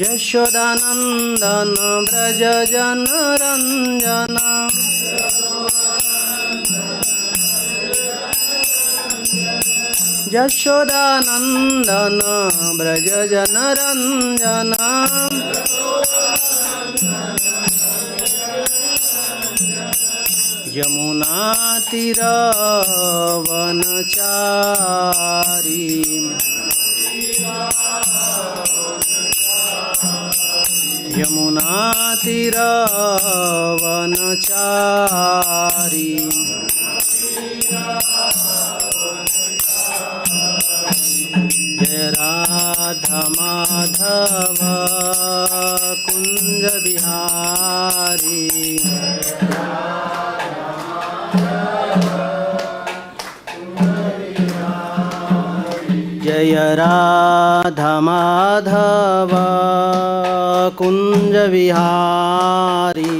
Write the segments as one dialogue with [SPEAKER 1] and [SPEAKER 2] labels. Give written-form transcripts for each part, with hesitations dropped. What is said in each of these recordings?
[SPEAKER 1] यशोदानंदन व्रज जनरंजन यशोदानंदन व्रज जनरंजन यमुना तीरवनचारी यमुना तीरवनचारी जय राधा माधव कुंज बिहारी जय राधा माधव कुंज विहारी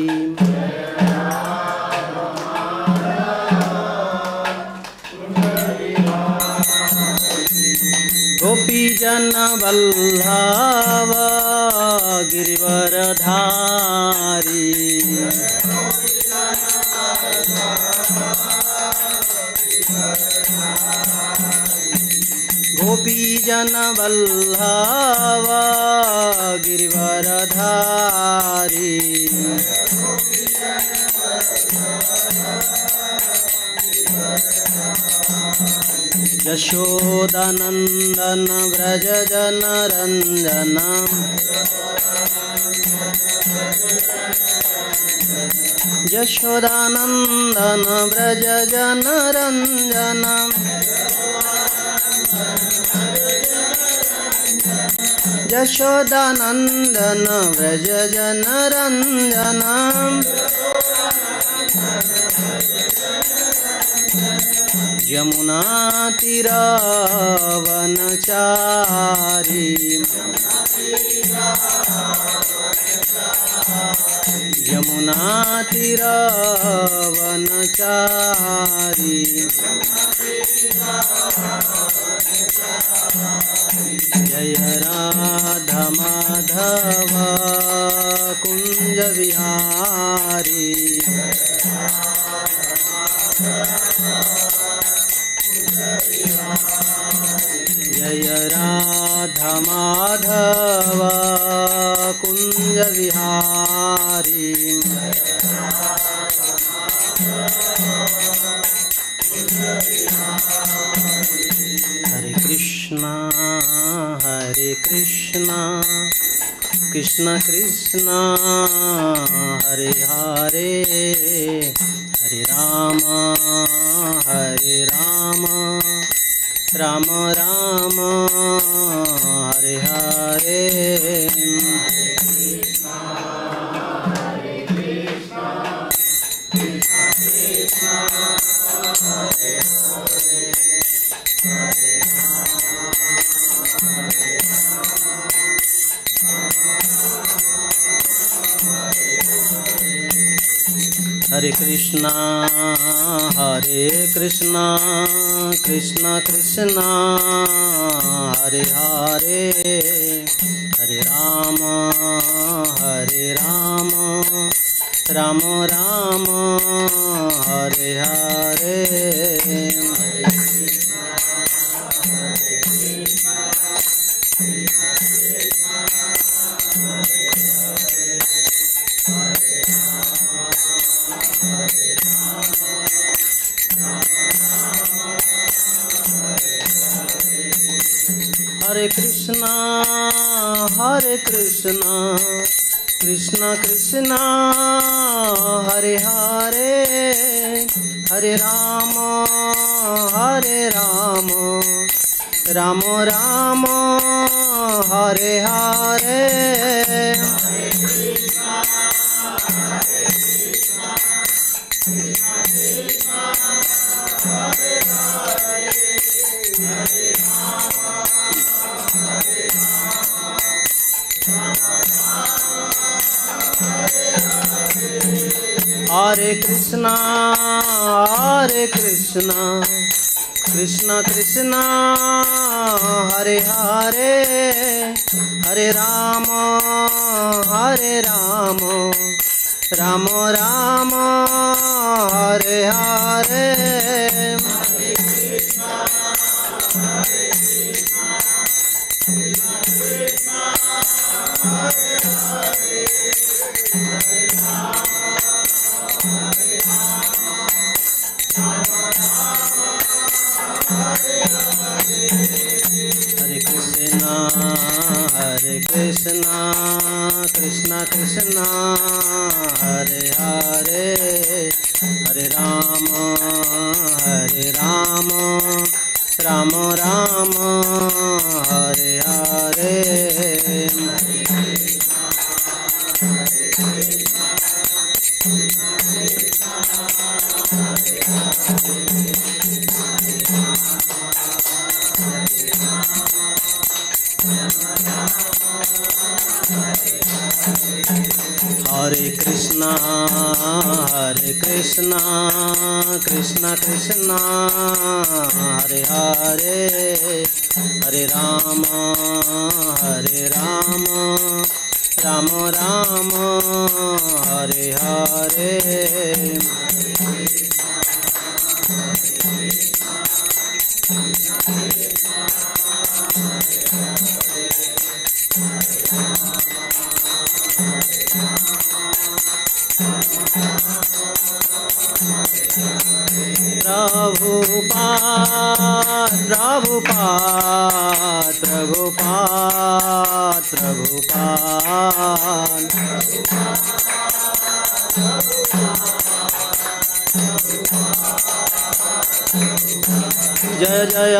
[SPEAKER 1] गोपी जन वल्लभ गिरिवरधारी गोपी जन वल्लभ गिरिवरधारी यशोदानंदन व्रज जनरंजन यशोदानंदन व्रज जनरंजन यशोदानंदन व्रज जनरंजन यमुना तीरवनचारी यमुना तीरवनचारी जय राधा माधव कुंज विहारी जय राधा माधव कुंज विहारी हरे Krishna Krishna Krishna Hare Hare Hare Ram Ram Ram Hare Hare Hare Krishna Krishna Krishna Hare Hare Hare Ram Ram Ram Hare Hare Hare Krishna Krishna Krishna Hare Hare Hare Ram Ram Ram Hare Hare Hare Krishna Krishna Krishna Hare Hare Hare Ram Ram Ram Hare Hare Hare Krishna, Krishna Krishna, Hare Hare, Hare Rama, Rama Rama, Hare Hare. Hare Krishna, Krishna Krishna, Hare Hare, Hare Rama, Rama Rama, Hare Hare. Prabhupada जय जय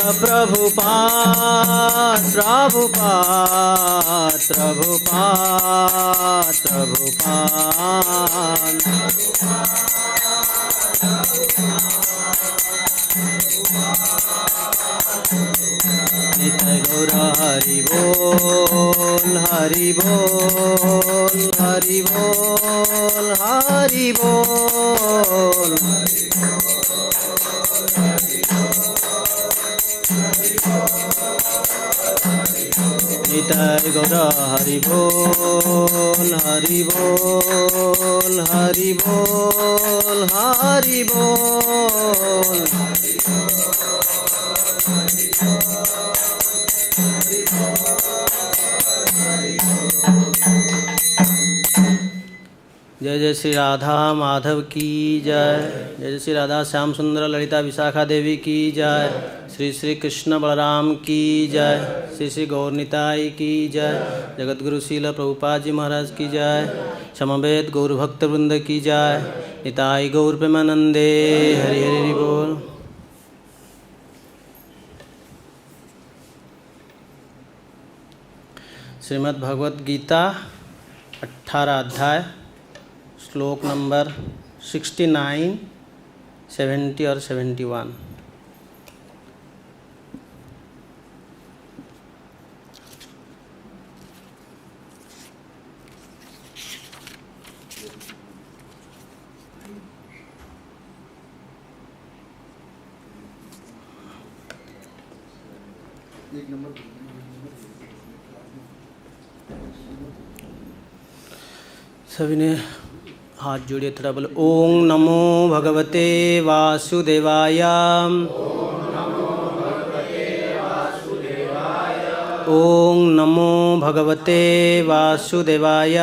[SPEAKER 1] निताय गौर हरि बोल हरि बोल हरि बोल हरि बोल निताय गौर हरि बोल हरि बोल हरि बोल हरि बोल जय जय श्री राधा माधव की जय। जय जय श्री राधा श्याम सुंदर ललिता विशाखा देवी की जय। श्री श्री कृष्ण बलराम की जय। श्री श्री गौरनिताई की जय। जगतगुरु श्रील प्रभुपाद जी महाराज की जय। समवेत गौर भक्त वृंद की जय। निताई गौर प्रेमानंदे हरि हरि बोल। श्रीमद् भगवद गीता 18 अध्याय श्लोक नंबर 69, 70 और 71। सभी ने हाथ जोड़िए थोड़ा बोले ओम नमो भगवते वासुदेवाय। ओम नमो भगवते वासुदेवाय।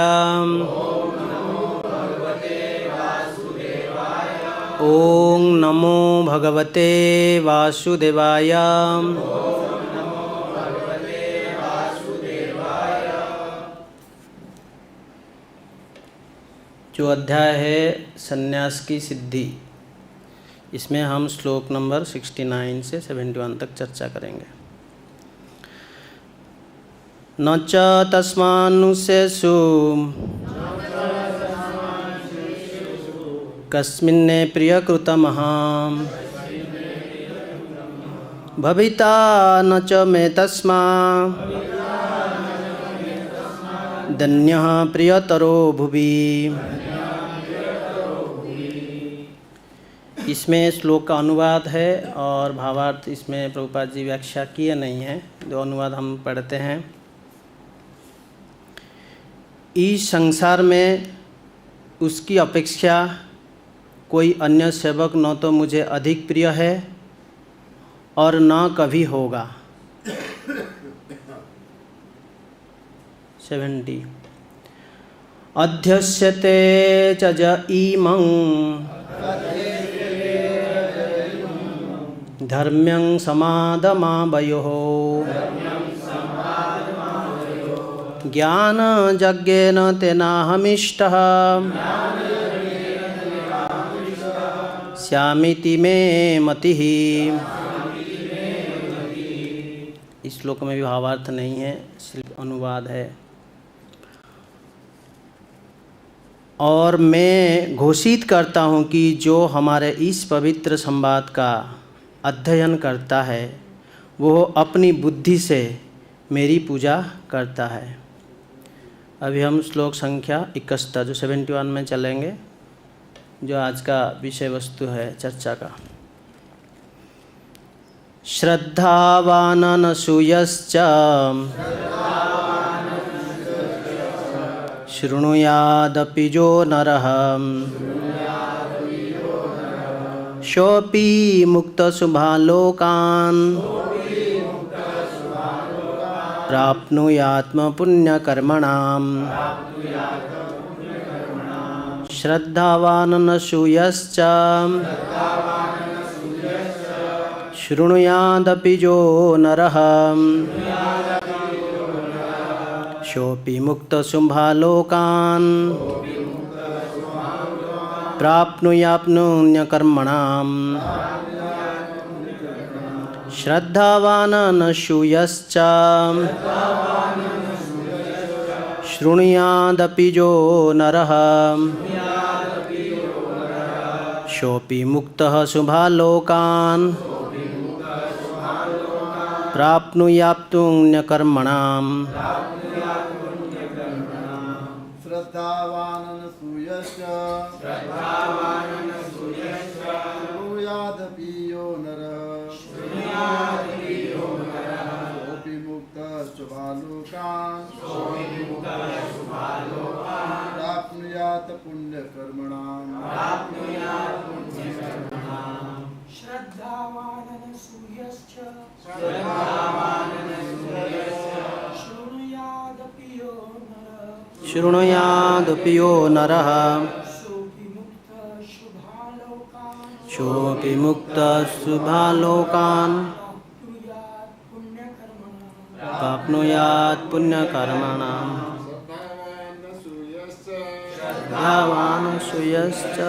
[SPEAKER 1] ओम नमो भगवते वासुदेवाय। जो अध्याय है संन्यास की सिद्धि, इसमें हम श्लोक नंबर 69 से 71 तक चर्चा करेंगे। न च तस्मानुशेषु कस्मिन्ने प्रियकृतमः भविता न च मे तस्मा धन्यः प्रियतरो भुवि। इसमें श्लोक का अनुवाद है और भावार्थ इसमें प्रभुपाद जी व्याख्या किए नहीं हैं। दो अनुवाद हम पढ़ते हैं। इस संसार में उसकी अपेक्षा कोई अन्य सेवक न तो मुझे अधिक प्रिय है और न कभी होगा। 70 अध्यस्यते च ज इमं धर्म्यं समादमावयोः ज्ञानयज्ञेन तेनाहमिष्टः स्यामिति मे मतिः। इस श्लोक में भी भावार्थ नहीं है, सिर्फ अनुवाद है। और मैं घोषित करता हूँ कि जो हमारे इस पवित्र संवाद का अध्ययन करता है वो अपनी बुद्धि से मेरी पूजा करता है। अभी हम श्लोक संख्या 71 जो 71 में चलेंगे, जो आज का विषय वस्तु है चर्चा का। श्रद्धावाननसूयश्च शृणुयादपि जो नरः सोऽपि मुक्तशुभालोकान् प्राप्नुयात्मपुण्यकर्मणाम्। श्रद्धावाननसूयश्च शृणुयादपि जो नरः सोऽपि मुक्तशुभालोकान् प्राप्नुयात्मपुण्यकर्मणाम्। श्रद्धावाननसूयश्च शृणुयादपि जो नरः सोऽपि मुक्तः शुभालोकान् प्राप्नुयात्मपुण्यकर्मणाम्।
[SPEAKER 2] श्रद्धावाननसूयश्च शृणुयादपि यो नरः सोऽपि मुक्तः शुभालोकान् प्राप्नुयात् पुण्यकर्मणाम्।
[SPEAKER 3] श्रद्धावाननसूयश्च
[SPEAKER 1] शृणुयादपि यो नरः सोऽपि मुक्तः शुभालोकान् प्राप्नुयात् पुण्यकर्मणाम्। श्रद्धावाननसूयश्च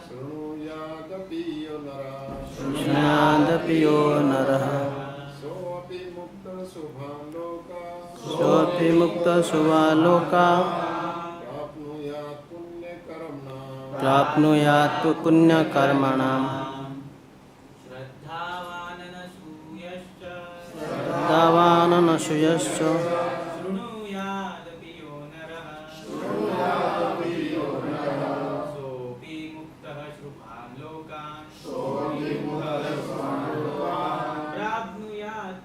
[SPEAKER 1] शृणुयादपि यो नरः सोऽपि मुक्तशुभालोकान् प्राप्नुयात् पुण्यकर्मणाम्। श्रद्धावाननसूयश्च
[SPEAKER 3] शृणुयादपि यो नरः सोऽपि मुक्तः शुभालोकान् प्राप्नुयात् पुण्यकर्मणाम्।
[SPEAKER 2] श्रद्धावाननसूयश्च शृणुयादपि यो नरः सोऽपि मुक्तः शुभालोकान् प्राप्नुयात्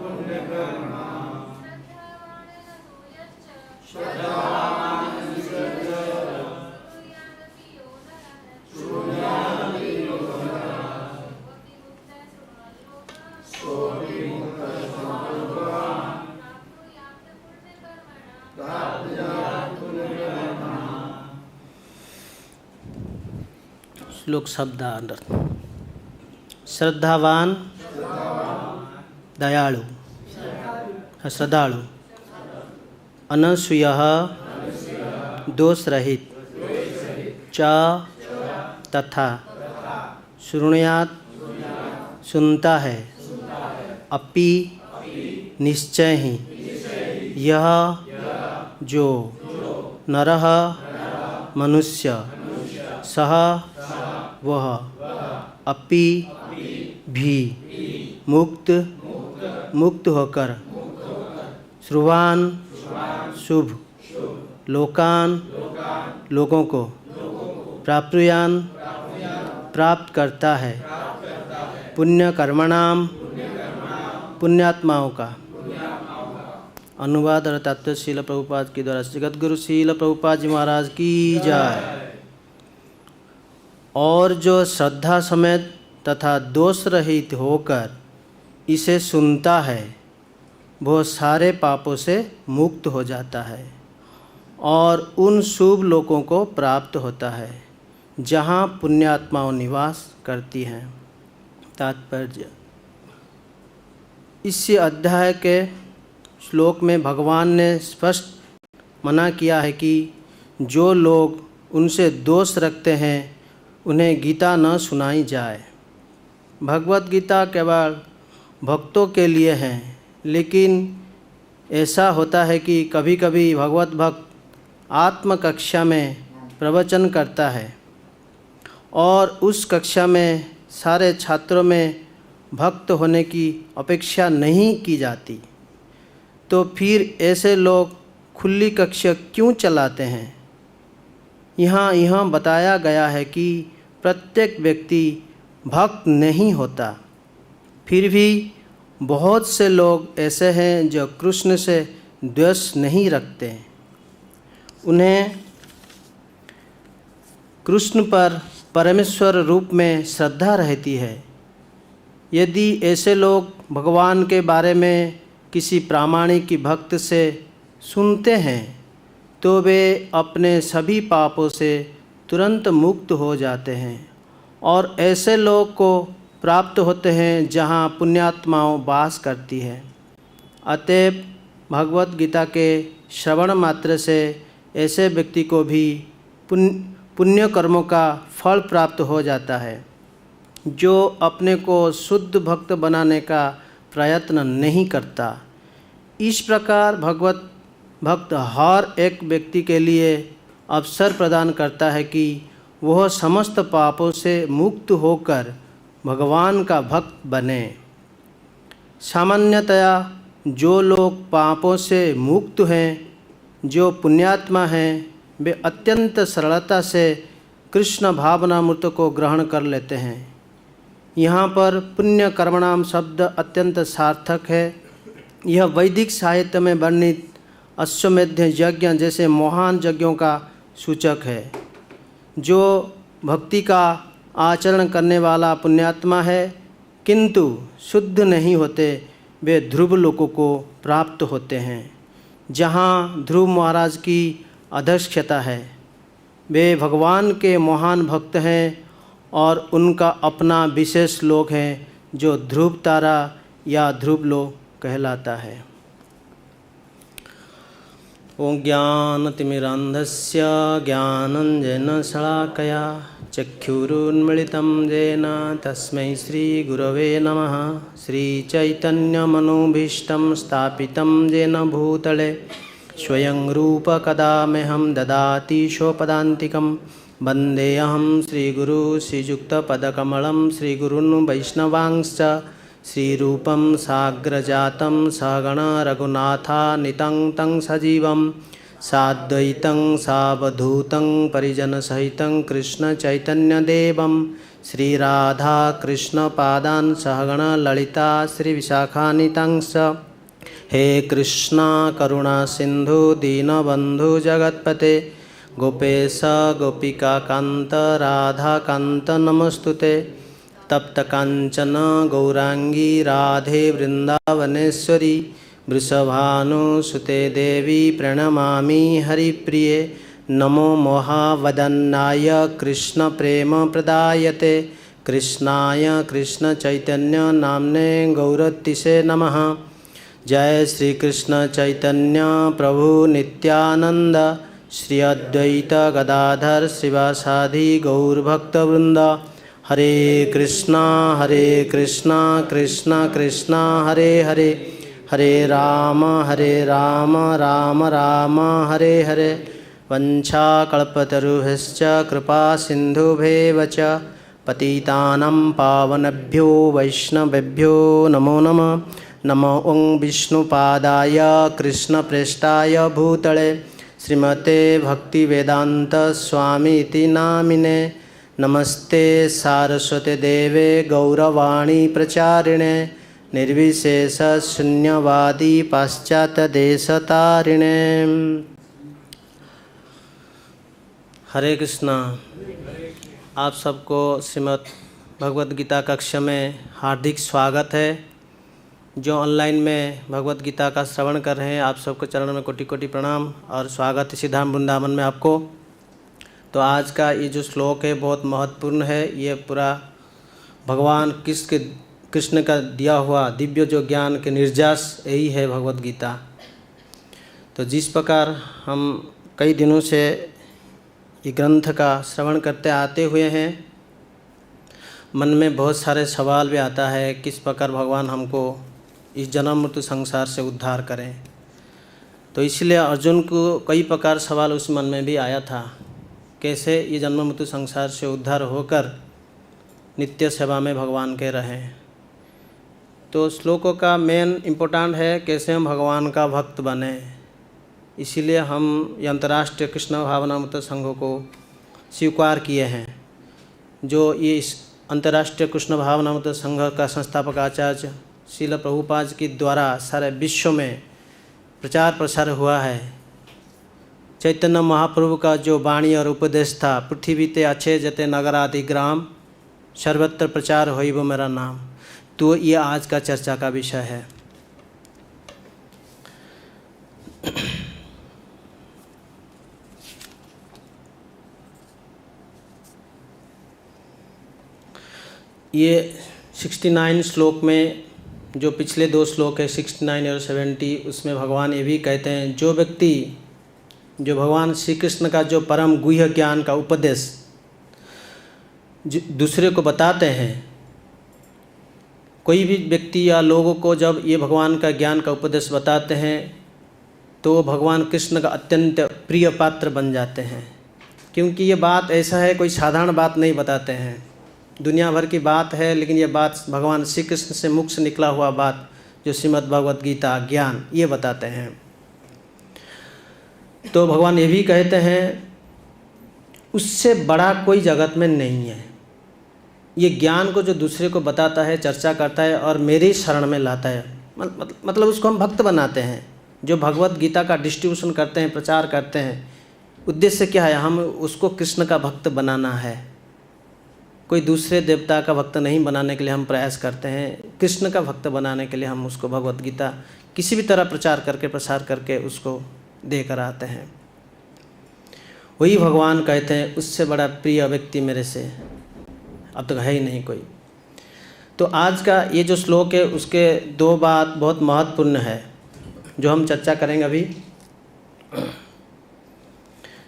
[SPEAKER 2] पुण्यकर्मणाम्। श्रद्धावाननसूयश्च शृणुयादपि यो नरः सोऽपि मुक्तः शुभालोकान् प्राप्नुयात् पुण्यकर्मणाम्।
[SPEAKER 1] श्लोक शब्दार्थ। श्रद्धावान दयालु श्रद्धालु, अनसूयः दोष रहित, च तथा, शृणुयात् सुनता है, अपि निश्चय ही, यह जो नरः मनुष्य, सह वह, अपि भी मुक्त होकर श्रुवान शुभ लोकान लोगों को प्राप्नुयान प्राप्त करता है पुण्य कर्मणाम पुण्यात्माओं का। अनुवाद और तात्पर्य श्रील प्रभुपाद के द्वारा जगत गुरु श्रील प्रभुपाद जी महाराज की जय। और जो श्रद्धा समेत तथा दोष रहित होकर इसे सुनता है वो सारे पापों से मुक्त हो जाता है और उन शुभ लोकों को प्राप्त होता है जहाँ पुण्यात्माओं निवास करती हैं। तात्पर्य, इस अध्याय के श्लोक में भगवान ने स्पष्ट मना किया है कि जो लोग उनसे दोष रखते हैं उन्हें गीता न सुनाई जाए। भगवत गीता केवल भक्तों के लिए है, लेकिन ऐसा होता है कि कभी कभी भगवत भक्त आत्म कक्षा में प्रवचन करता है और उस कक्षा में सारे छात्रों में भक्त होने की अपेक्षा नहीं की जाती, तो फिर ऐसे लोग खुली कक्षा क्यों चलाते हैं। यहाँ बताया गया है कि प्रत्येक व्यक्ति भक्त नहीं होता, फिर भी बहुत से लोग ऐसे हैं जो कृष्ण से द्वेष नहीं रखते। उन्हें कृष्ण पर परमेश्वर रूप में श्रद्धा रहती है। यदि ऐसे लोग भगवान के बारे में किसी प्रामाणिक भक्त से सुनते हैं तो वे अपने सभी पापों से तुरंत मुक्त हो जाते हैं और ऐसे लोग को प्राप्त होते हैं जहाँ पुण्यात्माओं वास करती है। अतएव भगवत गीता के श्रवण मात्र से ऐसे व्यक्ति को भी पुण्य कर्मों का फल प्राप्त हो जाता है जो अपने को शुद्ध भक्त बनाने का प्रयत्न नहीं करता। इस प्रकार भगवत भक्त हर एक व्यक्ति के लिए अवसर प्रदान करता है कि वह समस्त पापों से मुक्त होकर भगवान का भक्त बने। सामान्यतया जो लोग पापों से मुक्त हैं, जो पुण्यात्मा हैं, वे अत्यंत सरलता से कृष्ण भावनामृत को ग्रहण कर लेते हैं। यहाँ पर पुण्य कर्मणाम शब्द अत्यंत सार्थक है। यह वैदिक साहित्य में वर्णित अश्वमेध यज्ञ जैसे महान यज्ञों का सूचक है। जो भक्ति का आचरण करने वाला पुण्यात्मा है किंतु शुद्ध नहीं होते, वे ध्रुव लोकों को प्राप्त होते हैं जहाँ ध्रुव महाराज की अध्यक्षता है। वे भगवान के महान भक्त हैं और उनका अपना विशेष लोक है जो ध्रुव तारा या ध्रुव लोक कहलाता है। ओं ज्ञानतिमिरान्धस्य ज्ञानञ्जनशलाकया चक्षुरुन्मीलितं येन तस्मै श्रीगुरवे नमः। श्रीचैतन्यमनोभीष्टं स्थापितं येन भूतले स्वयं रूपकदा मह्यं ददाति स्वपदान्तिकं। वन्देऽहं श्रीगुरु श्रीयुक्तपदकमलं श्रीगुरून् वैष्णवांश्च श्रीरूपं साग्रजातं सहगण रघुनाथान्वितं तं सजीवं साद्वैतं सावधूतं परिजनसहितं कृष्णचैतन्यदेवं श्रीराधाकृष्णपादान् सहगण ललिता श्रीविशाखान्वितांश्च। हे कृष्णा करुणा सिंधु दीनबंधु जगत्पते गोपेश गोपिकाकांत राधाकांत नमस्तुते। तप्त कांचन गौरांगी राधे वृंदावनेश्वरी वृषभानुसुते देवी प्रणमामि हरिप्रिये। नमो महावदन्नाय कृष्ण प्रेम प्रदायते कृष्णाय कृष्ण चैतन्य नामने गौरतिसे नमः। जय श्री कृष्ण चैतन्य प्रभु नित्यानंद श्री अद्वैत गदाधर शिवासादि गौरभक्तवृंद। हरे कृष्णा कृष्णा कृष्णा हरे हरे, हरे राम राम राम हरे हरे। वंशाकल्पतरुभ्यश्च कृपा सिन्धुभ्येव च पतितानां पावनेभ्यो वैष्णवेभ्यो नमो नमः। नमो ओं विष्णुपादाय कृष्णप्रेष्ठाय भूतले श्रीमते भक्तिवेदांत स्वामी इति नामिने। नमस्ते सारस्वते देवे गौरवाणी प्रचारिणे निर्विशेष शून्यवादी पाश्चात्यदेशतारिणे। हरे कृष्णा। आप सबको श्रीमद् भगवद गीता कक्षा में हार्दिक स्वागत है। जो ऑनलाइन में भगवद गीता का श्रवण कर रहे हैं, आप सबको चरण में कोटि कोटि प्रणाम और स्वागत है श्रीधाम वृंदावन में आपको। तो आज का ये जो श्लोक है बहुत महत्वपूर्ण है। ये पूरा भगवान कृष्ण का दिया हुआ दिव्य जो ज्ञान के निर्यास यही है भगवद गीता। तो जिस प्रकार हम कई दिनों से ये ग्रंथ का श्रवण करते आते हुए हैं, मन में बहुत सारे सवाल भी आता है किस प्रकार भगवान हमको इस जन्म मृत्यु संसार से उद्धार करें। तो इसलिए अर्जुन को कई प्रकार सवाल उस मन में भी आया था, कैसे ये जन्म मृत्यु संसार से उद्धार होकर नित्य सेवा में भगवान के रहें। तो श्लोकों का मेन इम्पोर्टेंट है कैसे हम भगवान का भक्त बने। इसीलिए हम ये अंतर्राष्ट्रीय कृष्ण भावनामृत संघ को स्वीकार किए हैं। जो ये इस अंतर्राष्ट्रीय कृष्ण भावनामृत संघ का संस्थापक आचार्य श्रील प्रभुपाद के द्वारा सारे विश्व में प्रचार प्रसार हुआ है। चैतन्य महाप्रभु का जो वाणी और उपदेश था, पृथ्वी ते अच्छे जते नगरादि ग्राम सर्वत्र प्रचार होई वो मेरा नाम। तो ये आज का चर्चा का विषय है। ये 69 श्लोक में जो पिछले दो श्लोक है 69 और 70, उसमें भगवान ये भी कहते हैं जो व्यक्ति जो भगवान श्री कृष्ण का जो परम गुह्य ज्ञान का उपदेश दूसरे को बताते हैं, कोई भी व्यक्ति या लोगों को जब ये भगवान का ज्ञान का उपदेश बताते हैं तो वो भगवान कृष्ण का अत्यंत प्रिय पात्र बन जाते हैं। क्योंकि ये बात ऐसा है, कोई साधारण बात नहीं बताते हैं, दुनिया भर की बात है, लेकिन ये बात भगवान श्री कृष्ण से मुख से निकला हुआ बात जो श्रीमद् भगवद गीता ज्ञान ये बताते हैं। तो भगवान ये भी कहते हैं उससे बड़ा कोई जगत में नहीं है। ये ज्ञान को जो दूसरे को बताता है, चर्चा करता है और मेरी शरण में लाता है, मतलब उसको हम भक्त बनाते हैं। जो भगवद गीता का डिस्ट्रीब्यूशन करते हैं, प्रचार करते हैं, उद्देश्य क्या है? हम उसको कृष्ण का भक्त बनाना है। कोई दूसरे देवता का भक्त नहीं बनाने के लिए हम प्रयास करते हैं, कृष्ण का भक्त बनाने के लिए हम उसको भगवद गीता किसी भी तरह प्रचार करके प्रसार करके उसको देकर आते हैं। वही भगवान कहते हैं उससे बड़ा प्रिय व्यक्ति मेरे से अब तक है ही नहीं कोई। तो आज का ये जो श्लोक है उसके दो बात बहुत महत्वपूर्ण है जो हम चर्चा करेंगे अभी।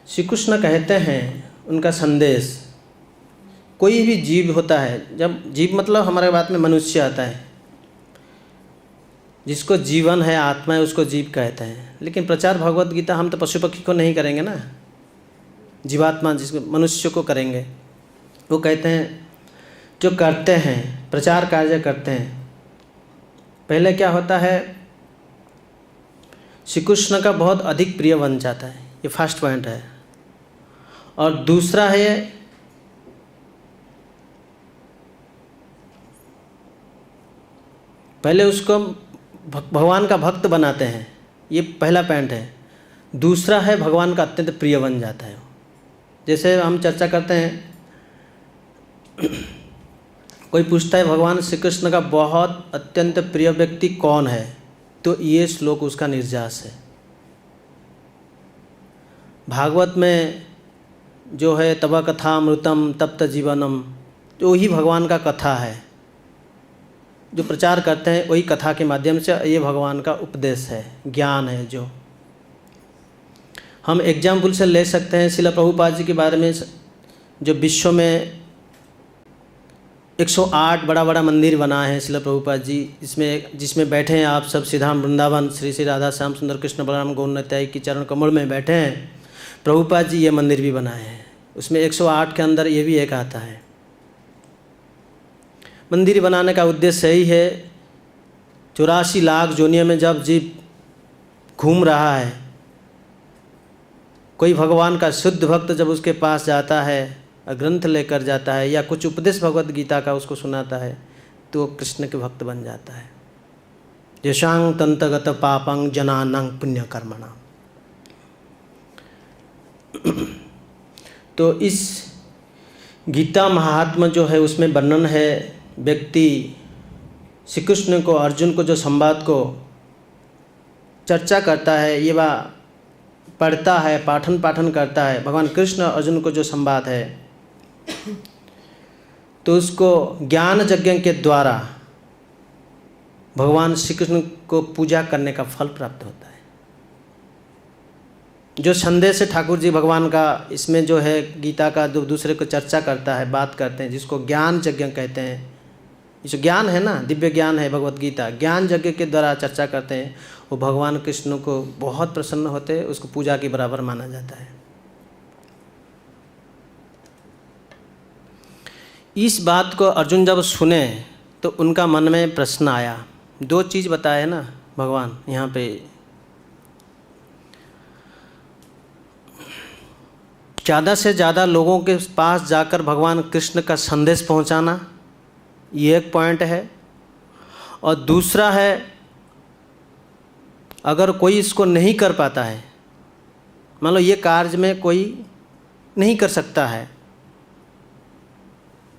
[SPEAKER 1] श्री कृष्ण कहते हैं उनका संदेश, कोई भी जीव होता है, जब जीव मतलब हमारे बात में मनुष्य आता है, जिसको जीवन है, आत्मा है, उसको जीव कहते हैं। लेकिन प्रचार भगवद गीता हम तो पशु पक्षी को नहीं करेंगे ना, जीवात्मा जिसको मनुष्य को करेंगे। वो कहते हैं जो करते हैं प्रचार कार्य करते हैं, पहले क्या होता है श्री कृष्ण का बहुत अधिक प्रिय बन जाता है, ये फर्स्ट पॉइंट है। और दूसरा है पहले उसको भगवान का भक्त बनाते हैं, ये पहला पॉइंट है। दूसरा है भगवान का अत्यंत प्रिय बन जाता है। जैसे हम चर्चा करते हैं, कोई पूछता है भगवान श्री कृष्ण का बहुत अत्यंत प्रिय व्यक्ति कौन है, तो ये श्लोक उसका निर्यास है। भागवत में जो है तब कथा अमृतम तप्त जीवनम, जो ही भगवान का कथा है, जो प्रचार करते हैं वही कथा के माध्यम से ये भगवान का उपदेश है, ज्ञान है। जो हम एग्जाम्पल से ले सकते हैं श्रील प्रभुपाद जी के बारे में, जो विश्व में 108 बड़ा बड़ा मंदिर बनाए हैं श्रील प्रभुपाद जी, जिसमें बैठे हैं आप सब श्रीधाम वृंदावन, श्री श्री राधा श्याम सुंदर कृष्ण बलराम गौर नित्याई की चरण कमल में बैठे हैं। प्रभुपाद जी ये मंदिर भी बनाए हैं, उसमें 108 के अंदर ये भी एक आता है। मंदिर बनाने का उद्देश्य यही है, 84 लाख जोनियों में जब जीव घूम रहा है, कोई भगवान का शुद्ध भक्त जब उसके पास जाता है, ग्रंथ लेकर जाता है या कुछ उपदेश भगवत गीता का उसको सुनाता है, तो वो कृष्ण के भक्त बन जाता है। यशांग तंतगत पापंग जनानांग पुण्य कर्मणा। तो इस गीता महात्मा जो है उसमें वर्णन है, व्यक्ति श्री कृष्ण को, अर्जुन को जो संवाद को चर्चा करता है, ये वह पढ़ता है, पाठन करता है, भगवान कृष्ण अर्जुन को जो संवाद है, तो उसको ज्ञान यज्ञ के द्वारा भगवान श्री कृष्ण को पूजा करने का फल प्राप्त होता है। जो संदेश है ठाकुर जी भगवान का इसमें जो है गीता का, जो दूसरे को चर्चा करता है, बात करते हैं, जिसको ज्ञान यज्ञ कहते हैं। ये जो ज्ञान है ना, दिव्य ज्ञान है भगवत गीता, ज्ञान यज्ञ के द्वारा चर्चा करते हैं, वो भगवान कृष्ण को बहुत प्रसन्न होते हैं, उसको पूजा के बराबर माना जाता है। इस बात को अर्जुन जब सुने तो उनका मन में प्रश्न आया। 2 चीज़ बताए ना भगवान यहाँ पे, ज़्यादा से ज़्यादा लोगों के पास जाकर भगवान कृष्ण का संदेश पहुँचाना, ये एक पॉइंट है। और दूसरा है, अगर कोई इसको नहीं कर पाता है, मान लो ये कार्य में कोई नहीं कर सकता है,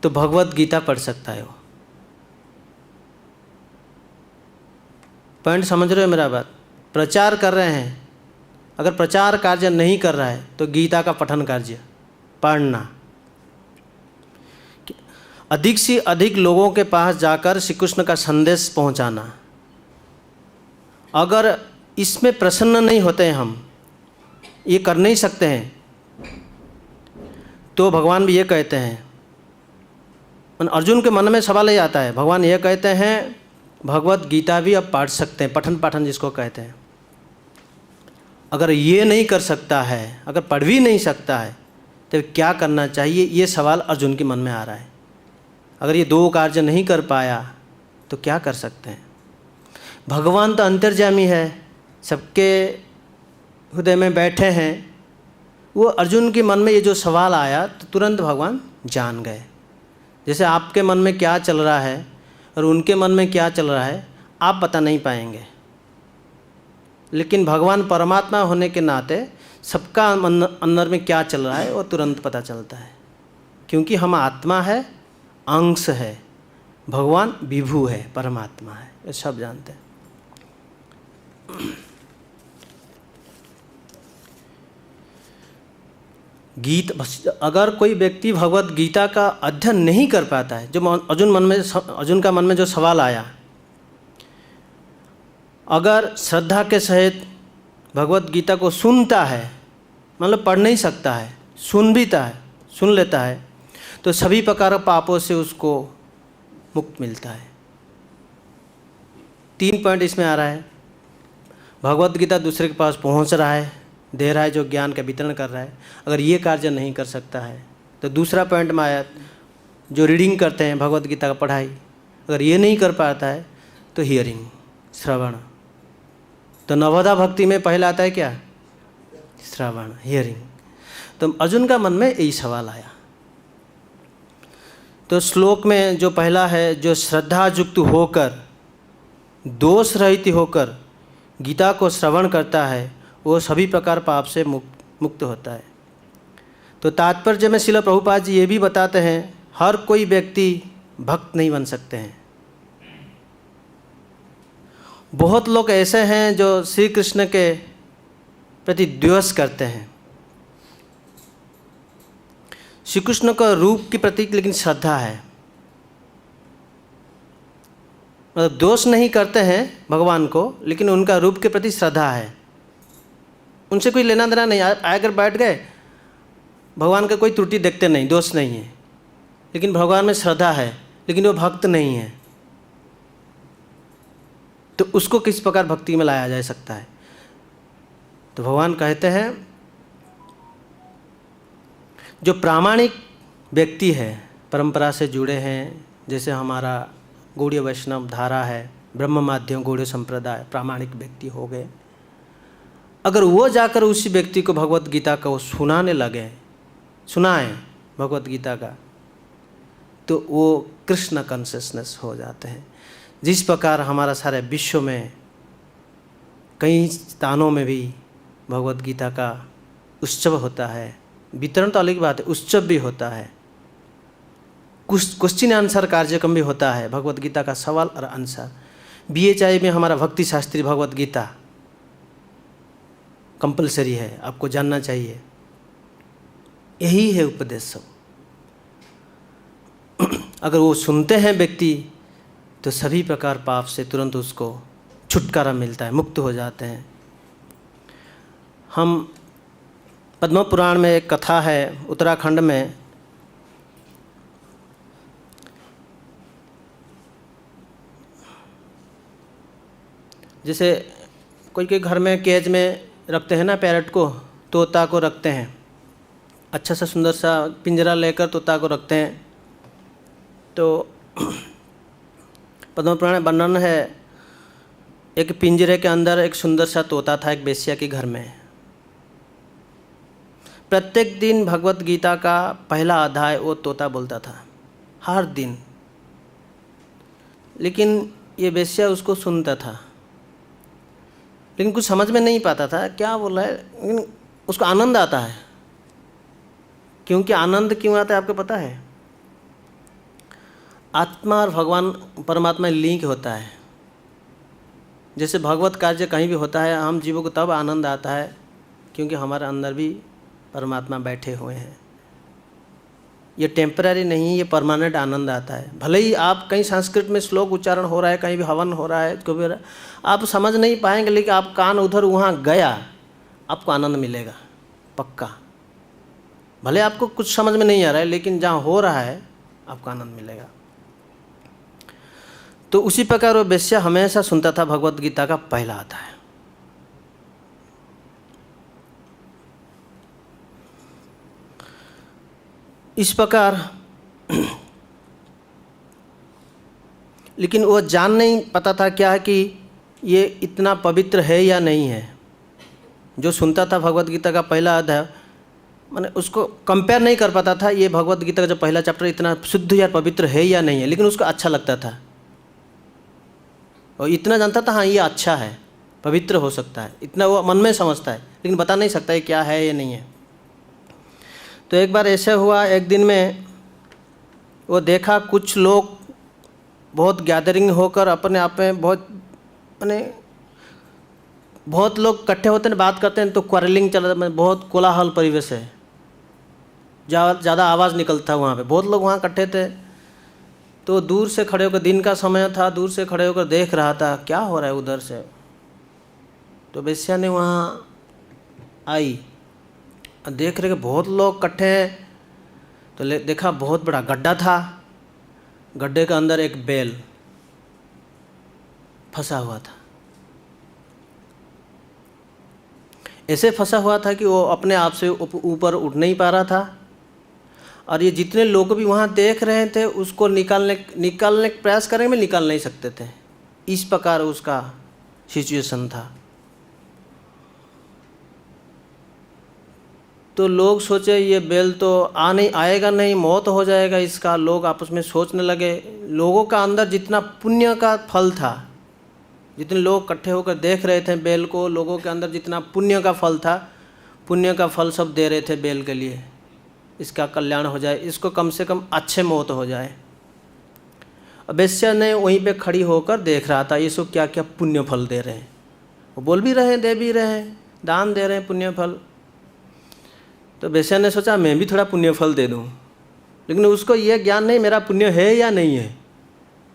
[SPEAKER 1] तो भगवत गीता पढ़ सकता है वो। पॉइंट समझ रहे हो मेरा बात? प्रचार कर रहे हैं, अगर प्रचार कार्य नहीं कर रहा है तो गीता का पठन कार्य पढ़ना, अधिक से अधिक लोगों के पास जाकर श्री कृष्ण का संदेश पहुंचाना। अगर इसमें प्रसन्न नहीं होते हैं, हम ये कर नहीं सकते हैं, तो भगवान भी ये कहते हैं, अर्जुन के मन में सवाल ये आता है, भगवान ये कहते हैं भगवत गीता भी अब पढ़ सकते हैं, पठन पाठन जिसको कहते हैं। अगर ये नहीं कर सकता है, अगर पढ़ भी नहीं सकता है, तो क्या करना चाहिए, ये सवाल अर्जुन के मन में आ रहा है। अगर ये 2 कार्य नहीं कर पाया तो क्या कर सकते हैं? भगवान तो अंतर्यामी है, सबके हृदय में बैठे हैं। वो अर्जुन के मन में ये जो सवाल आया तो तुरंत भगवान जान गए। जैसे आपके मन में क्या चल रहा है और उनके मन में क्या चल रहा है आप बता नहीं पाएंगे, लेकिन भगवान परमात्मा होने के नाते सबका अंदर में क्या चल रहा है वो तुरंत पता चलता है। क्योंकि हम आत्मा है, अंश है, भगवान विभु है, परमात्मा है, ये सब जानते हैं। अगर कोई व्यक्ति भगवत गीता का अध्ययन नहीं कर पाता है, जो अर्जुन का मन में जो सवाल आया, अगर श्रद्धा के सहित भगवत गीता को सुनता है, मतलब पढ़ नहीं सकता है, सुन लेता है, तो सभी प्रकार पापों से उसको मुक्त मिलता है। 3 पॉइंट इसमें आ रहा है। भगवत गीता दूसरे के पास पहुंच रहा है, दे रहा है, जो ज्ञान का वितरण कर रहा है। अगर ये कार्य नहीं कर सकता है तो दूसरा पॉइंट में आया, जो रीडिंग करते हैं भगवत गीता का पढ़ाई, अगर ये नहीं कर पाता है तो हियरिंग, श्रवण। तो नवोदा भक्ति में पहला आता है क्या? श्रवण, हियरिंग। तो अर्जुन का मन में यही सवाल आया। तो श्लोक में जो पहला है, जो श्रद्धा युक्त होकर, दोष रहित होकर गीता को श्रवण करता है, वो सभी प्रकार पाप से मुक्त होता है। तो तात्पर्य में श्रील प्रभुपाद जी ये भी बताते हैं, हर कोई व्यक्ति भक्त नहीं बन सकते हैं। बहुत लोग ऐसे हैं जो श्री कृष्ण के प्रति द्वेष करते हैं, श्री कृष्ण का रूप की प्रति लेकिन श्रद्धा है, मतलब दोष नहीं करते हैं भगवान को, लेकिन उनका रूप के प्रति श्रद्धा है। उनसे कोई लेना देना नहीं, आकर बैठ गए, भगवान का कोई त्रुटि देखते नहीं, दोष नहीं है, लेकिन भगवान में श्रद्धा है, लेकिन वो भक्त नहीं है। तो उसको किस प्रकार भक्ति में लाया जा सकता है? तो भगवान कहते हैं, जो प्रामाणिक व्यक्ति है, परंपरा से जुड़े हैं, जैसे हमारा गौड़ीय वैष्णव धारा है, ब्रह्म माध्यम गौड़ीय संप्रदाय, प्रामाणिक व्यक्ति हो गए, अगर वो जाकर उसी व्यक्ति को भगवत गीता को सुनाने लगे, सुनाएं भगवत गीता का, तो वो कृष्ण कॉन्शियसनेस हो जाते हैं। जिस प्रकार हमारा सारे विश्व में कई स्थानों में भी भगवत गीता का उत्सव होता है, वितरण तो अलग बात है, उत्सव भी होता है, कुछ क्वेश्चन आंसर कार्यक्रम भी होता है, भगवत गीता का सवाल और आंसर। BHI में हमारा भक्ति शास्त्री भगवत गीता कंपलसरी है, आपको जानना चाहिए। यही है उपदेश सब। अगर वो सुनते हैं व्यक्ति तो सभी प्रकार पाप से तुरंत उसको छुटकारा मिलता है, मुक्त हो जाते हैं। हम पद्म पुराण में एक कथा है, उत्तराखंड में जैसे कोई के घर में केज में रखते हैं ना पैरट को, तोता को रखते हैं, अच्छा सा सुंदर सा पिंजरा लेकर तोता को रखते हैं। तो पद्म पुराण में वर्णन है, एक पिंजरे के अंदर एक सुंदर सा तोता था एक वेश्या के घर में। प्रत्येक दिन भगवत गीता का पहला अध्याय वो तोता बोलता था, हर दिन। लेकिन ये वेश्या उसको सुनता था, लेकिन कुछ समझ में नहीं पाता था क्या बोल रहा है, लेकिन उसको आनंद आता है। क्योंकि आनंद क्यों आता है आपको पता है? आत्मा और भगवान परमात्मा लिंक होता है। जैसे भगवत कार्य कहीं भी होता है, हम जीवों को तब आनंद आता है क्योंकि हमारे अंदर भी परमात्मा बैठे हुए हैं। ये टेम्पररी नहीं, ये परमानेंट आनंद आता है। भले ही आप कहीं संस्कृत में श्लोक उच्चारण हो रहा है, कहीं भी हवन हो रहा है, कोई भी आप समझ नहीं पाएंगे, लेकिन आप कान उधर वहाँ गया, आपको आनंद मिलेगा पक्का। भले आपको कुछ समझ में नहीं आ रहा है, लेकिन जहाँ हो रहा है आपको आनंद मिलेगा। तो उसी प्रकार वो वेश्या हमेशा सुनता था भगवत गीता का पहला अध्याय। इस प्रकार लेकिन वो जान नहीं पता था क्या कि ये इतना पवित्र है या नहीं है। जो सुनता था भगवत गीता का पहला अध्याय, माने उसको कंपेयर नहीं कर पाता था ये भगवत गीता का जो पहला चैप्टर इतना शुद्ध या पवित्र है या नहीं है, लेकिन उसको अच्छा लगता था और इतना जानता था हाँ ये अच्छा है, पवित्र हो सकता है, इतना वो मन में समझता है, लेकिन बता नहीं सकता ये क्या है या नहीं है। तो एक बार ऐसे हुआ, एक दिन में वो देखा कुछ लोग बहुत गैदरिंग होकर अपने आप में बहुत लोग इकट्ठे होते हैं, बात करते हैं, तो क्वारलिंग चल रहा है, बहुत कोलाहल परिवेश है, ज़्यादा आवाज़ निकलता वहाँ पे। बहुत लोग वहाँ इकट्ठे थे, तो दूर से खड़े होकर, दिन का समय था, दूर से खड़े होकर देख रहा था क्या हो रहा है उधर से। तो वेश्या ने वहाँ आई, देख रहे कि बहुत लोग इकट्ठे हैं, तो देखा बहुत बड़ा गड्ढा था, गड्ढे के अंदर एक बैल फंसा हुआ था। ऐसे फंसा हुआ था कि वो अपने आप से ऊपर उठ नहीं पा रहा था, और ये जितने लोग भी वहाँ देख रहे थे उसको निकालने का प्रयास करेंगे में निकाल नहीं सकते थे। इस प्रकार उसका सिचुएशन था। तो लोग सोचे ये बैल तो आएगा नहीं, मौत हो जाएगा इसका। लोग आपस में सोचने लगे। लोगों का अंदर जितना पुण्य का फल था, जितने लोग इकट्ठे होकर देख रहे थे बैल को, लोगों के अंदर जितना पुण्य का फल था, पुण्य का फल सब दे रहे थे बैल के लिए, इसका कल्याण हो जाए, इसको कम से कम अच्छे मौत हो जाए। वेश्या ने वहीं पे खड़ी होकर देख रहा था ये सब क्या क्या पुण्य फल दे रहे हैं। वो बोल भी रहे हैं, दे भी रहे हैं, दान दे रहे हैं पुण्य फल। तो वेश्या ने सोचा मैं भी थोड़ा पुण्य फल दे दूँ, लेकिन उसको ये ज्ञान नहीं मेरा पुण्य है या नहीं है,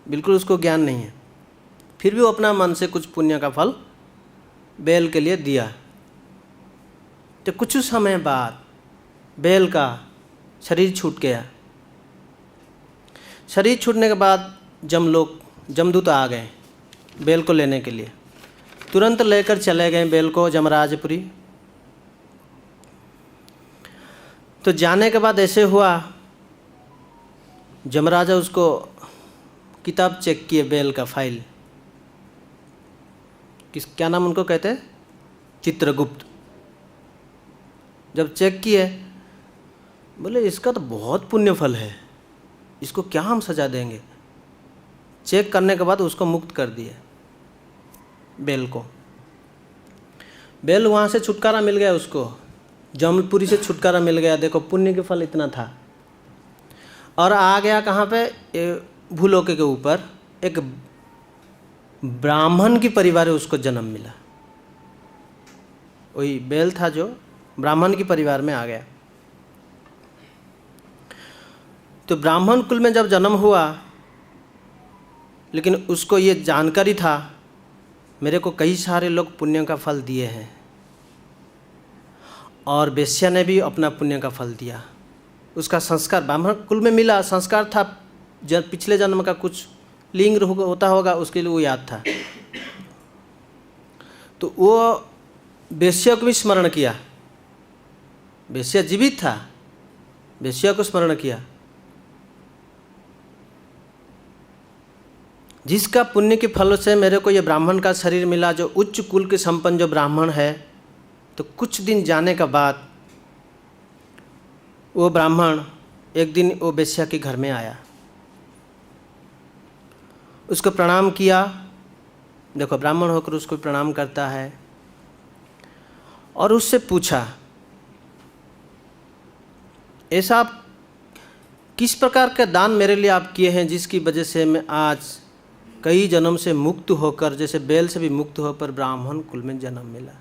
[SPEAKER 1] बिल्कुल उसको ज्ञान नहीं है। फिर भी वो अपना मन से कुछ पुण्य का फल बैल के लिए दिया। तो कुछ समय बाद बैल का शरीर छूट गया। शरीर छूटने के बाद जमदूत आ गए बैल को लेने के लिए। तुरंत लेकर चले गए बैल को जमराजपुरी। तो जाने के बाद ऐसे हुआ, जमराजा उसको किताब चेक किए, बेल का फाइल, क्या नाम उनको कहते हैं, चित्रगुप्त। जब चेक किए, बोले इसका तो बहुत पुण्य फल है, इसको क्या हम सजा देंगे। चेक करने के बाद उसको मुक्त कर दिए, बेल को। बेल वहाँ से छुटकारा मिल गया उसको, जमलपुरी से छुटकारा मिल गया। देखो पुण्य के फल इतना था। और आ गया कहाँ पे, भूलोक के ऊपर एक ब्राह्मण की परिवार है, उसको जन्म मिला। वही बेल था जो ब्राह्मण की परिवार में आ गया। तो ब्राह्मण कुल में जब जन्म हुआ, लेकिन उसको ये जानकारी था मेरे को कई सारे लोग पुण्य का फल दिए हैं, और वेश्या ने भी अपना पुण्य का फल दिया। उसका संस्कार ब्राह्मण कुल में मिला, संस्कार था, जब पिछले जन्म का कुछ लिंग होता होगा, उसके लिए वो याद था। तो वो वेश्या को भी स्मरण किया, वेश्या जीवित था, वेश्या को स्मरण किया। जिसका पुण्य के फल से मेरे को ये ब्राह्मण का शरीर मिला, जो उच्च कुल के संपन्न जो ब्राह्मण है। तो कुछ दिन जाने के बाद वो ब्राह्मण एक दिन वो वेश्या के घर में आया, उसको प्रणाम किया। देखो ब्राह्मण होकर उसको प्रणाम करता है, और उससे पूछा ऐसा आप किस प्रकार का दान मेरे लिए आप किए हैं जिसकी वजह से मैं आज कई जन्म से मुक्त होकर, जैसे बेल से भी मुक्त होकर ब्राह्मण कुल में जन्म मिला।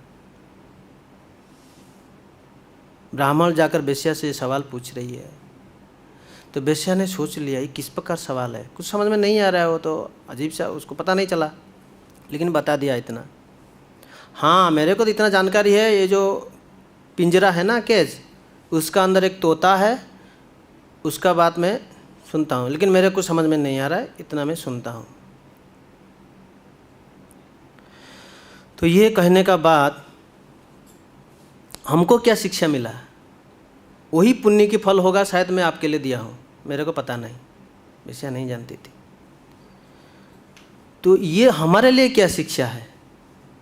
[SPEAKER 1] ब्राह्मण जाकर वेश्या से सवाल पूछ रही है। तो वेश्या ने सोच लिया ये किस प्रकार सवाल है, कुछ समझ में नहीं आ रहा है, वो तो अजीब सा, उसको पता नहीं चला, लेकिन बता दिया इतना, हाँ मेरे को तो इतना जानकारी है, ये जो पिंजरा है ना, केज, उसका अंदर एक तोता है, उसका बात मैं सुनता हूँ, लेकिन मेरे को समझ में नहीं आ रहा है, इतना मैं सुनता हूँ। तो ये कहने का बाद हमको क्या शिक्षा मिला, वही पुण्य की फल होगा, शायद मैं आपके लिए दिया हूँ, मेरे को पता नहीं, वैसे नहीं जानती थी। तो ये हमारे लिए क्या शिक्षा है,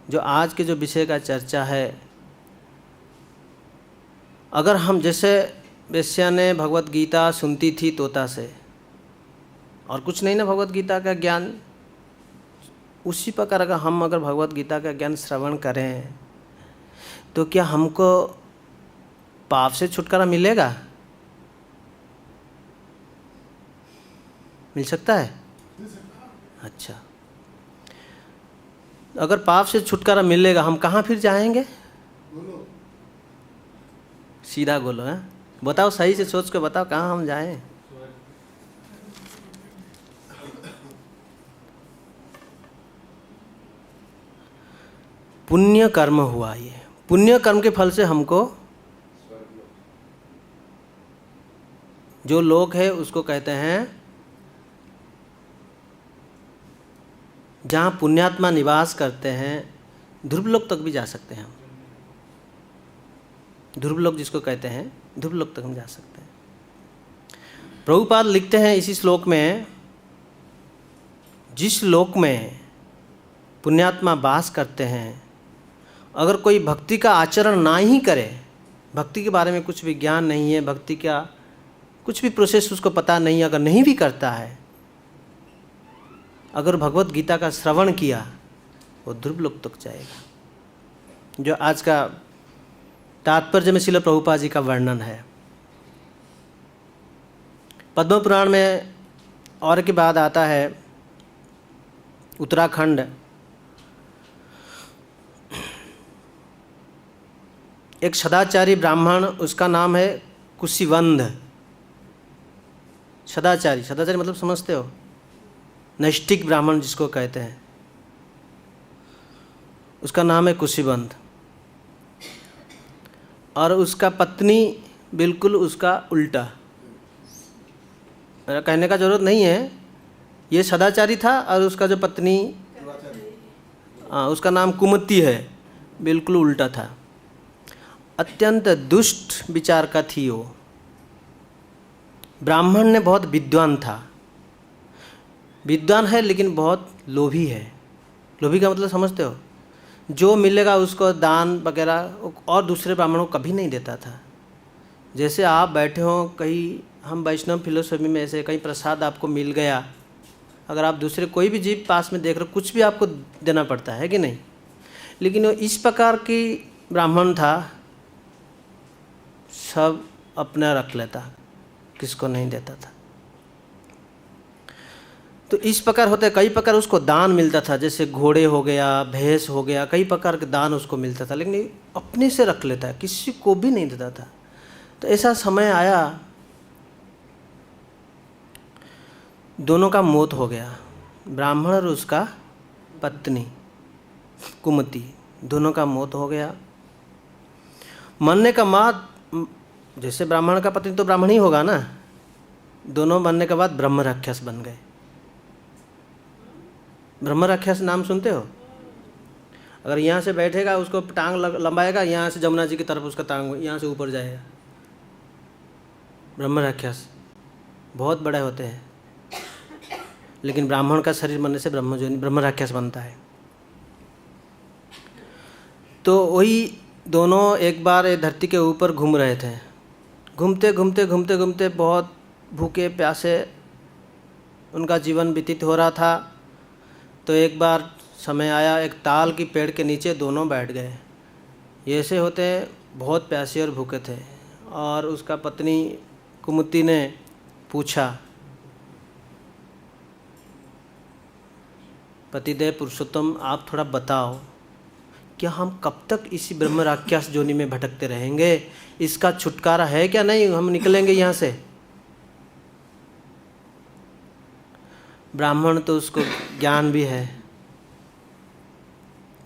[SPEAKER 1] जो आज के जो विषय का चर्चा है। अगर हम, जैसे वेश्या ने भगवत गीता सुनती थी तोता से, और कुछ नहीं ना भगवत गीता का ज्ञान, उसी प्रकार अगर हम अगर भगवत गीता का ज्ञान श्रवण करें तो क्या हमको पाप से छुटकारा मिलेगा, मिल सकता है? अच्छा, अगर पाप से छुटकारा मिलेगा हम कहाँ फिर जाएंगे? सीधा बोलो है, बताओ, सही से सोच के बताओ कहाँ हम जाएं। पुण्य कर्म हुआ, ये पुण्य कर्म के फल से हमको जो लोक है उसको कहते हैं, जहाँ पुण्यात्मा निवास करते हैं, ध्रुवलोक तक भी जा सकते हैं हम। ध्रुवलोक जिसको कहते हैं, ध्रुवलोक तक हम जा सकते हैं। प्रभुपाद लिखते हैं इसी श्लोक में, जिस लोक में पुण्यात्मा वास करते हैं, अगर कोई भक्ति का आचरण ना ही करे, भक्ति के बारे में कुछ भी ज्ञान नहीं है, भक्ति का कुछ भी प्रोसेस उसको पता नहीं, अगर नहीं भी करता है, अगर भगवत गीता का श्रवण किया, वो ध्रुवलोक तक जाएगा। जो आज का तात्पर्य में श्रील प्रभुपाद जी का वर्णन है। पद्म पुराण में और के बाद आता है उत्तराखंड, एक सदाचारी ब्राह्मण, उसका नाम है कुशिवंध। सदाचारी, सदाचारी मतलब समझते हो, नैष्ठिक ब्राह्मण जिसको कहते हैं, उसका नाम है कुशिवंध। और उसका पत्नी बिल्कुल उसका उल्टा, मेरा कहने का ज़रूरत नहीं है, ये सदाचारी था, और उसका जो पत्नी, उसका नाम कुमति है, बिल्कुल उल्टा था। अत्यंत दुष्ट विचार का थी वो। ब्राह्मण ने बहुत विद्वान था, विद्वान है लेकिन बहुत लोभी है। लोभी का मतलब समझते हो? जो मिलेगा उसको दान वगैरह और दूसरे ब्राह्मणों को कभी नहीं देता था। जैसे आप बैठे हो कहीं, हम वैष्णव फिलोसफी में ऐसे कहीं प्रसाद आपको मिल गया, अगर आप दूसरे कोई भी जीव पास में देख रहे हो, कुछ भी आपको देना पड़ता है कि नहीं? लेकिन वो इस प्रकार की ब्राह्मण था, सब अपना रख लेता, किसको नहीं देता था। तो इस प्रकार होता है, कई प्रकार उसको दान मिलता था, जैसे घोड़े हो गया, भैंस हो गया, कई प्रकार के दान उसको मिलता था, लेकिन ये अपने से रख लेता है, किसी को भी नहीं देता था। तो ऐसा समय आया, दोनों का मौत हो गया, ब्राह्मण और उसका पत्नी कुमति, दोनों का मौत हो गया। मरने का बाद, जैसे ब्राह्मण का पत्नी तो ब्राह्मण ही होगा ना, दोनों मरने के बाद ब्रह्म राक्षस बन गए। ब्रह्म राक्षस नाम सुनते हो? अगर यहाँ से बैठेगा उसको टांग लंबाएगा, यहाँ से जमुना जी की तरफ उसका टांग यहाँ से ऊपर जाएगा। ब्रह्म राक्षस बहुत बड़े होते हैं, लेकिन ब्राह्मण का शरीर बनने से ब्रह्म राक्षस बनता है। तो वही दोनों एक बार धरती के ऊपर घूम रहे थे। घूमते घूमते घूमते घूमते बहुत भूखे प्यासे उनका जीवन व्यतीत हो रहा था। तो एक बार समय आया, एक ताल की पेड़ के नीचे दोनों बैठ गए। ये ऐसे होते बहुत प्यासे और भूखे थे, और उसका पत्नी कुमुति ने पूछा, पतिदेव पुरुषोत्तम आप थोड़ा बताओ, क्या हम कब तक इसी ब्रह्म राक्षस जोनि में भटकते रहेंगे? इसका छुटकारा है क्या नहीं? हम निकलेंगे यहाँ से? ब्राह्मण तो उसको ज्ञान भी है।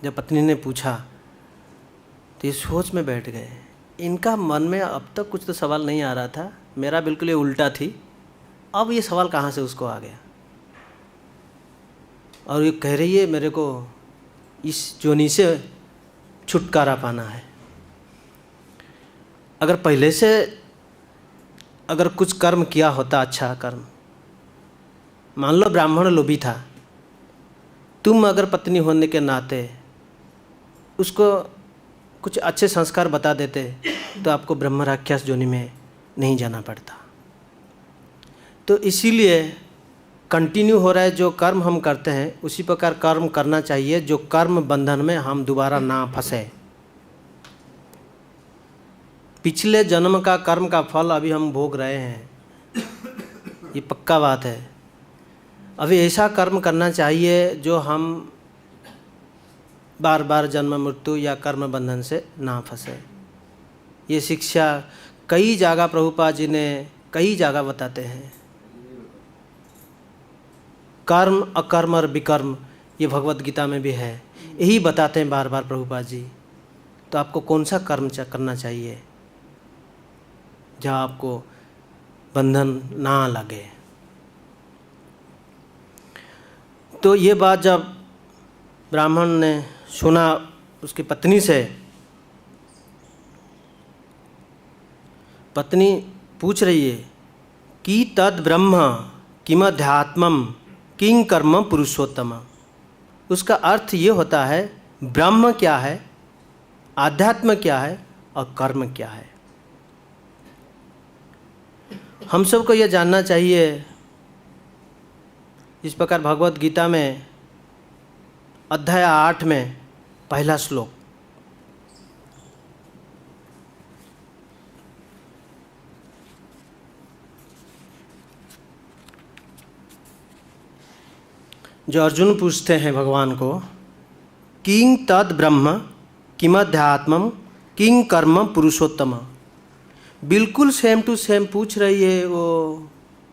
[SPEAKER 1] जब पत्नी ने पूछा तो ये सोच में बैठ गए। इनका मन में अब तक कुछ तो सवाल नहीं आ रहा था, मेरा बिल्कुल ये उल्टा थी। अब ये सवाल कहाँ से उसको आ गया? और ये कह रही है मेरे को इस जोनी से छुटकारा पाना है। अगर पहले से अगर कुछ कर्म किया होता, अच्छा कर्म, मान लो ब्राह्मण लोभी था, तुम अगर पत्नी होने के नाते उसको कुछ अच्छे संस्कार बता देते तो आपको ब्रह्म राक्षस जोनि में नहीं जाना पड़ता। तो इसीलिए कंटिन्यू हो रहा है, जो कर्म हम करते हैं उसी प्रकार कर्म करना चाहिए, जो कर्म बंधन में हम दोबारा ना फंसे। पिछले जन्म का कर्म का फल अभी हम भोग रहे हैं, ये पक्का बात है। अभी ऐसा कर्म करना चाहिए जो हम बार बार जन्म मृत्यु या कर्म बंधन से ना फंसे। ये शिक्षा कई जगह प्रभुपाद जी ने कई जगह बताते हैं। कर्म, अकर्म और विकर्म, ये भगवत गीता में भी है, यही बताते हैं बार बार प्रभुपाद जी। तो आपको कौन सा कर्म करना चाहिए जहाँ आपको बंधन ना लगे। तो ये बात जब ब्राह्मण ने सुना उसकी पत्नी से, पत्नी पूछ रही है कि तद ब्रह्म किमध्यात्मम किं कर्म पुरुषोत्तम। उसका अर्थ ये होता है ब्रह्म क्या है, आध्यात्म क्या है और कर्म क्या है। हम सबको यह जानना चाहिए। इस प्रकार भगवत गीता में अध्याय 8 में पहला श्लोक, जो अर्जुन पूछते हैं भगवान को, किं तद ब्रह्म किमध्यात्मम किं कर्म पुरुषोत्तम। बिल्कुल सेम टू सेम पूछ रही है वो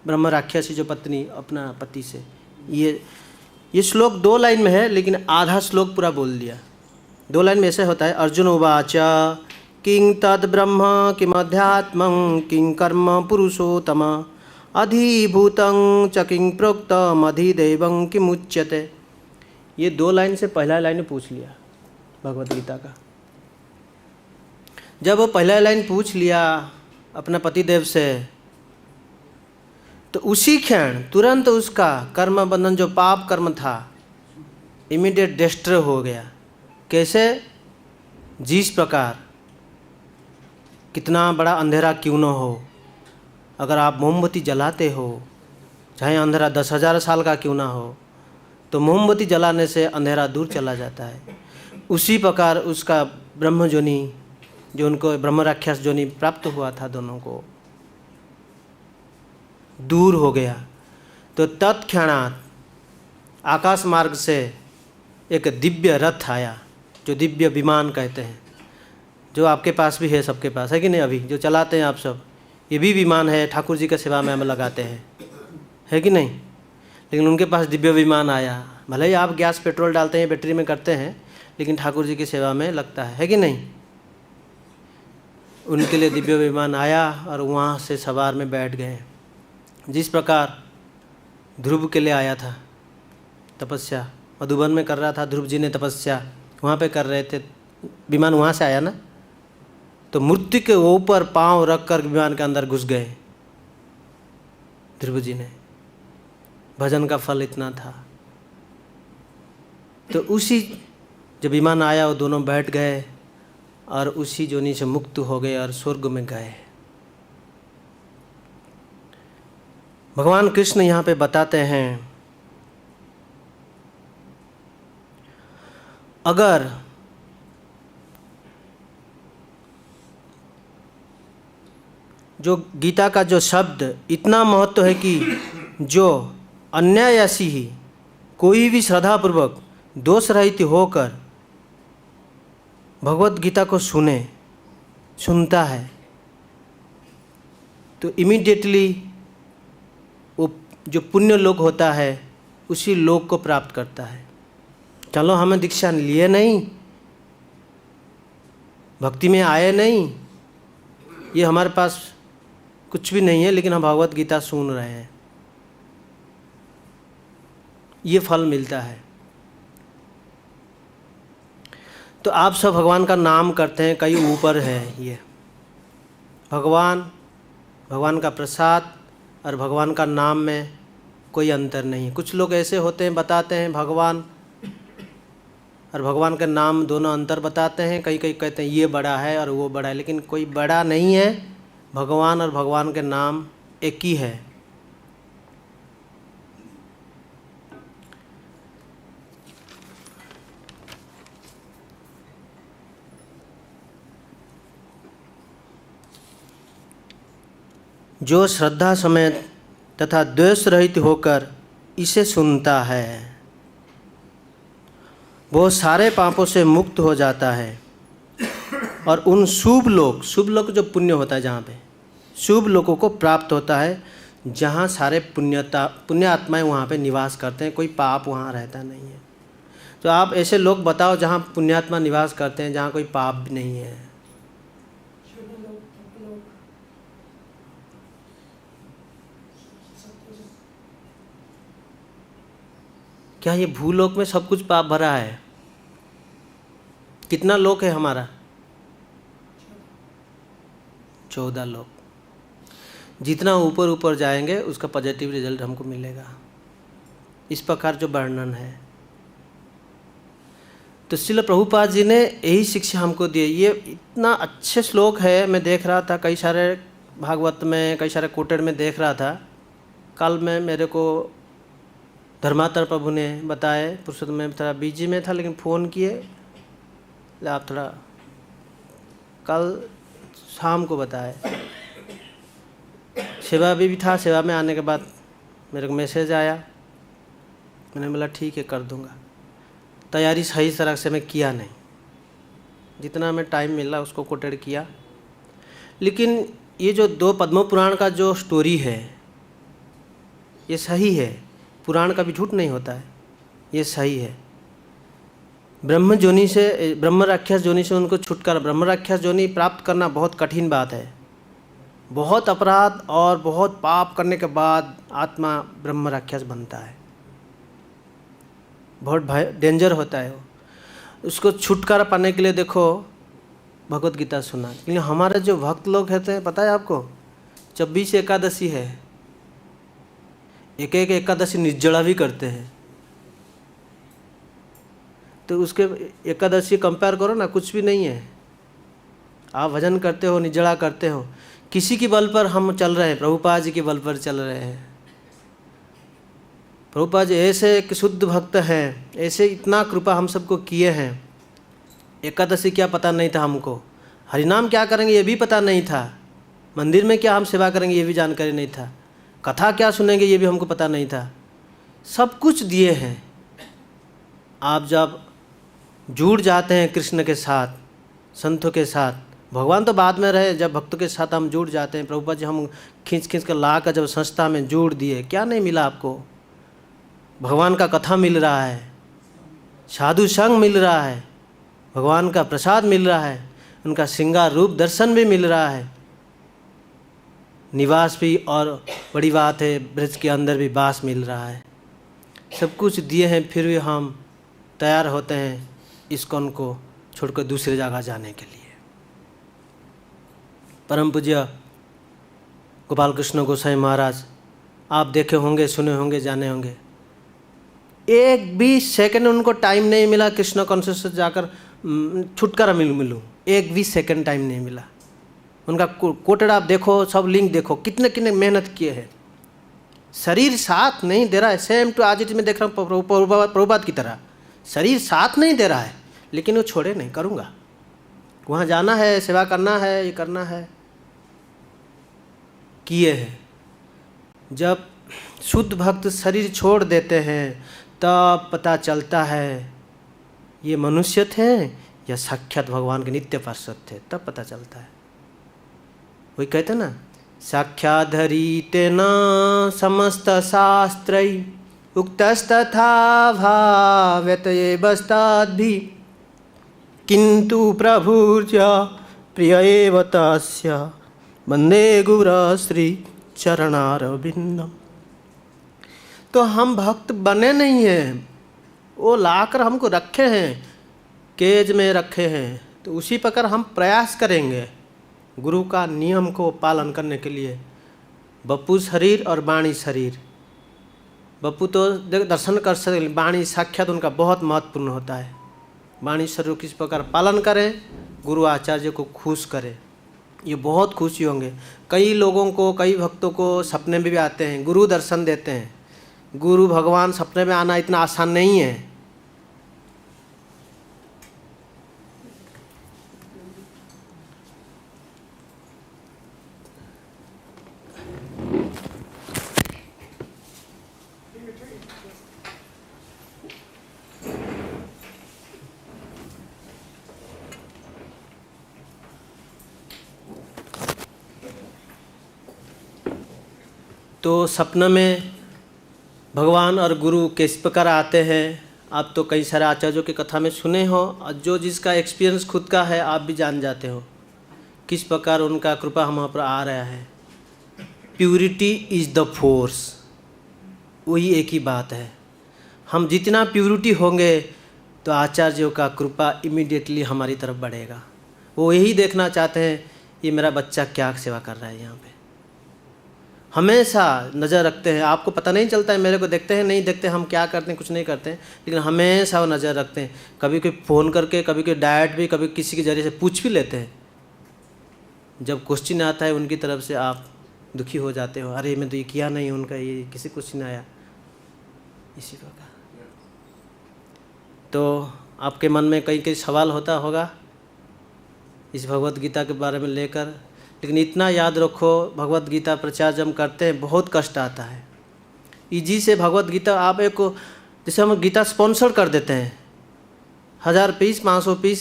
[SPEAKER 1] ब्रह्म राक्षसी जो पत्नी अपना पति से। ये श्लोक 2 लाइन में है, लेकिन आधा श्लोक पूरा बोल दिया। 2 लाइन में ऐसे होता है, अर्जुन उवाच किं तद ब्रह्म किमध्यात्मं किं कर्म पुरुषोत्तम अधिभूतं च किं प्रोक्तम अधिदैवं किमुच्यते। ये 2 लाइन से पहला लाइन पूछ लिया भगवत गीता का। जब वो पहला लाइन पूछ लिया अपना पतिदेव से, तो उसी क्षण तुरंत उसका कर्म बंधन जो पाप कर्म था इमीडिएट डिस्ट्रॉय हो गया। कैसे? जिस प्रकार कितना बड़ा अंधेरा क्यों न हो, अगर आप मोमबत्ती जलाते हो, चाहे अंधेरा 10,000 साल का क्यों ना हो, तो मोमबत्ती जलाने से अंधेरा दूर चला जाता है। उसी प्रकार उसका ब्रह्मजोनि, जो उनको ब्रह्म राक्षस जोनि प्राप्त हुआ था, दोनों को दूर हो गया। तो तत्क्षणात आकाश मार्ग से एक दिव्य रथ आया, जो दिव्य विमान कहते हैं, जो आपके पास भी है, सबके पास है कि नहीं? अभी जो चलाते हैं आप सब, ये भी विमान है, ठाकुर जी की सेवा में हम लगाते हैं, है कि नहीं? लेकिन उनके पास दिव्य विमान आया। भले ही आप गैस पेट्रोल डालते हैं, बैटरी में करते हैं, लेकिन ठाकुर जी की सेवा में लगता है कि नहीं? उनके लिए दिव्य विमान आया और वहाँ से सवार में बैठ गए। जिस प्रकार ध्रुव के लिए आया था तपस्या, मधुबन में कर रहा था ध्रुव जी ने तपस्या, वहाँ पे कर रहे थे, विमान वहाँ से आया ना, तो मूर्ति के ऊपर पांव रख कर विमान के अंदर घुस गए ध्रुव जी ने। भजन का फल इतना था। तो उसी जब विमान आया वो दोनों बैठ गए और उसी जोनि से मुक्त हो गए और स्वर्ग में गए। भगवान कृष्ण यहाँ पे बताते हैं, अगर जो गीता का जो शब्द इतना महत्व है कि जो अनायासी ही कोई भी श्रद्धापूर्वक दोष रहित होकर भगवत गीता को सुनता है, तो इमीडिएटली वो जो पुण्य लोक होता है उसी लोक को प्राप्त करता है। चलो हमें दीक्षा लिए नहीं, भक्ति में आए नहीं, ये हमारे पास कुछ भी नहीं है, लेकिन हम भगवत गीता सुन रहे हैं, ये फल मिलता है। तो आप सब भगवान का नाम करते हैं, कई ऊपर है ये भगवान का प्रसाद और भगवान का नाम में कोई अंतर नहीं है। कुछ लोग ऐसे होते हैं, बताते हैं भगवान और भगवान का नाम दोनों अंतर बताते हैं, कई कहते हैं ये बड़ा है और वो बड़ा है, लेकिन कोई बड़ा नहीं है। भगवान और भगवान के नाम एक ही है। जो श्रद्धा समेत तथा द्वेष रहित होकर इसे सुनता है, वो सारे पापों से मुक्त हो जाता है और उन शुभ लोक जो पुण्य होता है, जहाँ पे शुभ लोगों को प्राप्त होता है, जहाँ सारे पुण्य आत्माएं वहाँ पे निवास करते हैं, कोई पाप वहाँ रहता नहीं है। तो आप ऐसे लोग बताओ जहाँ पुण्यात्मा निवास करते हैं, जहाँ कोई पाप भी नहीं है। क्या ये भूलोक में सब कुछ पाप भरा है? कितना लोक है हमारा? 14 लोक। जितना ऊपर ऊपर जाएंगे उसका पॉजिटिव रिजल्ट हमको मिलेगा। इस प्रकार जो वर्णन है, तो श्रील प्रभुपाद जी ने यही शिक्षा हमको दी। ये इतना अच्छे श्लोक है, मैं देख रहा था कई सारे भागवत में, कई सारे कोटेड में देख रहा था। कल में मेरे को धर्मातर प्रभु ने बताए, पुरुषोत्तम में थोड़ा बिजी में था, लेकिन फ़ोन किए, आप थोड़ा कल शाम को बताए। सेवा भी था, सेवा में आने के बाद मेरे को मैसेज आया, मैंने बोला ठीक है कर दूंगा। तैयारी सही तरह से मैं किया नहीं, जितना मैं टाइम मिला उसको कोटेड किया। लेकिन ये जो 2 पद्म पुराण का जो स्टोरी है ये सही है, पुराण का भी झूठ नहीं होता है, ये सही है। ब्रह्म राक्षस जोनि से उनको छुटकारा, ब्रह्म राक्षस जोनि प्राप्त करना बहुत कठिन बात है। बहुत अपराध और बहुत पाप करने के बाद आत्मा ब्रह्म राक्षस बनता है, बहुत डेंजर होता है वो। उसको छुटकारा पाने के लिए देखो भगवत गीता सुना। क्योंकि हमारे जो भक्त लोग रहते हैं, पता है आपको, 26 एकादशी है, एक एक एकादशी निर्जला भी करते हैं। तो उसके एकादशी कंपेयर करो ना, कुछ भी नहीं है। आप भजन करते हो, निर्जला करते हो, किसी के बल पर हम चल रहे हैं, प्रभुपाद जी के बल पर चल रहे हैं। प्रभुपाद जी ऐसे एक शुद्ध भक्त हैं, ऐसे इतना कृपा हम सबको किए हैं। एकादशी क्या पता नहीं था हमको, हरिनाम क्या करेंगे ये भी पता नहीं था, मंदिर में क्या हम सेवा करेंगे ये भी जानकारी नहीं था, कथा क्या सुनेंगे ये भी हमको पता नहीं था। सब कुछ दिए हैं। आप जब जुड़ जाते हैं कृष्ण के साथ, संतों के साथ, भगवान तो बाद में रहे, जब भक्तों के साथ हम जुड़ जाते हैं, प्रभुपाद जी हम खींच खींच कर ला कर जब संस्था में जोड़ दिए, क्या नहीं मिला आपको? भगवान का कथा मिल रहा है, साधु संग मिल रहा है, भगवान का प्रसाद मिल रहा है, उनका श्रृंगार रूप दर्शन भी मिल रहा है, निवास भी, और बड़ी बात है ब्रज के अंदर भी वास मिल रहा है। सब कुछ दिए हैं, फिर भी हम तैयार होते हैं इस्कॉन को छोड़कर दूसरी जगह जाने के लिए। परम पूज्य गोपाल कृष्ण गोसाई महाराज, आप देखे होंगे, सुने होंगे, जाने होंगे, एक भी सेकंड उनको टाइम नहीं मिला कृष्ण कॉन्शियस से जाकर छुटकारा मिलूँ, एक भी सेकंड टाइम नहीं मिला। उनका कोटेड आप देखो, सब लिंक देखो, कितने कितने मेहनत किए हैं। शरीर साथ नहीं दे रहा है, सेम टू आज में देख रहा हूँ प्रभुपाद की तरह, शरीर साथ नहीं दे रहा है, लेकिन वो छोड़े नहीं, करूँगा, वहाँ जाना है, सेवा करना है, ये करना है, किए हैं। जब शुद्ध भक्त शरीर छोड़ देते हैं तब पता चलता है ये मनुष्य थे या साक्षात भगवान के नित्य पार्षद थे, तब पता चलता है। वही कहते ना, साक्षाधरी न समस्त शास्त्रै उक्तस्तथा भाव्यतएवस्ताद्भि किंतु प्रभुर्च प्रिय एव तस्य वंदे गुरुश्री चरणारविंदम। तो हम भक्त बने नहीं हैं, वो लाकर हमको रखे हैं, केज में रखे हैं, तो उसी प्रकार हम प्रयास करेंगे गुरु का नियम को पालन करने के लिए। बप्पू शरीर और वाणी शरीर, बप्पू तो दर्शन कर सकते, वाणी साक्षात उनका बहुत महत्वपूर्ण होता है। वाणी शरीर किस प्रकार पालन करें, गुरु आचार्य को खुश करें, ये बहुत खुशी होंगे। कई लोगों को, कई भक्तों को सपने में भी आते हैं, गुरु दर्शन देते हैं। गुरु भगवान सपने में आना इतना आसान नहीं है। तो सपना में भगवान और गुरु किस प्रकार आते हैं, आप तो कई सारे आचार्यों की कथा में सुने हो, और जो जिसका एक्सपीरियंस खुद का है आप भी जान जाते हो किस प्रकार उनका कृपा हम पर आ रहा है। प्यूरिटी इज़ द फोर्स, वही एक ही बात है। हम जितना प्यूरिटी होंगे तो आचार्यों का कृपा इमीडिएटली हमारी तरफ बढ़ेगा। वो यही देखना चाहते हैं ये मेरा बच्चा क्या सेवा कर रहा है, यहाँ पे हमेशा नज़र रखते हैं। आपको पता नहीं चलता है, मेरे को देखते हैं नहीं देखते, हम क्या करते हैं कुछ नहीं करते हैं, लेकिन हमेशा वो नज़र रखते हैं। कभी कोई फ़ोन करके, कभी कोई डायरेक्ट भी, कभी किसी के जरिए से पूछ भी लेते हैं। जब क्वेश्चन आता है उनकी तरफ से आप दुखी हो जाते हो, अरे मैं तो ये किया नहीं, उनका ये किसी क्वेश्चन आया, इसी प्रकार। तो आपके मन में कई कई सवाल होता होगा इस भगवत गीता के बारे में लेकर, लेकिन इतना याद रखो, भगवत गीता प्रचार जब हम करते हैं बहुत कष्ट आता है। इजी से भगवत गीता आप एक, जैसे हम गीता स्पॉन्सर कर देते हैं, 1000 पीस 500 पीस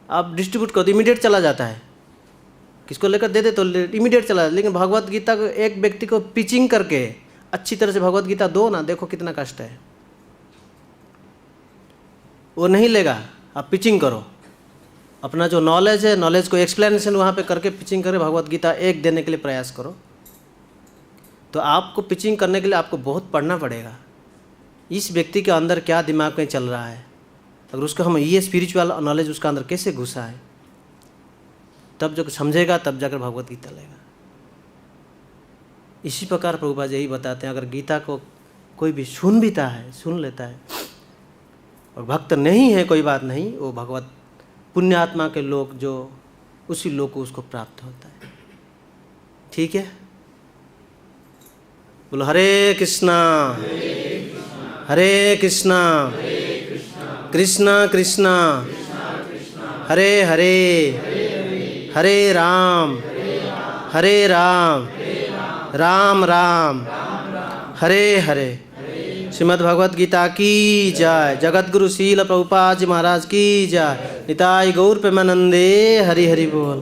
[SPEAKER 1] आप डिस्ट्रीब्यूट कर दो, इमीडिएट चला जाता है। किसको लेकर दे दे तो इमीडिएट चला जाता है। लेकिन भगवत गीता को एक व्यक्ति को पिचिंग करके अच्छी तरह से भगवत गीता दो ना, देखो कितना कष्ट है। वो नहीं लेगा, आप पिचिंग करो, अपना जो नॉलेज है, नॉलेज को एक्सप्लेनेशन वहाँ पे करके पिचिंग करें, भगवत गीता एक देने के लिए प्रयास करो। तो आपको पिचिंग करने के लिए आपको बहुत पढ़ना पड़ेगा, इस व्यक्ति के अंदर क्या दिमाग में चल रहा है, अगर उसको हम ये स्पिरिचुअल नॉलेज उसका अंदर कैसे घुसा है, तब जब समझेगा तब जाकर भगवत गीता लेगा। इसी प्रकार प्रभुपाद यही बताते हैं, अगर गीता को कोई भी सुन लेता है और भक्त नहीं है, कोई बात नहीं, वो भगवत पुण्यात्मा के लोग जो उसी लोग को उसको प्राप्त होता है। ठीक है, बोलो हरे कृष्णा हरे कृष्णा कृष्णा कृष्णा हरे हरे हरे राम राम राम हरे हरे। श्रीमद् भगवत गीता की जय। जगत गुरु शील प्रभुपाद जी महाराज की जय। निताई गौर प्रेमानंदे। हरि हरि बोल।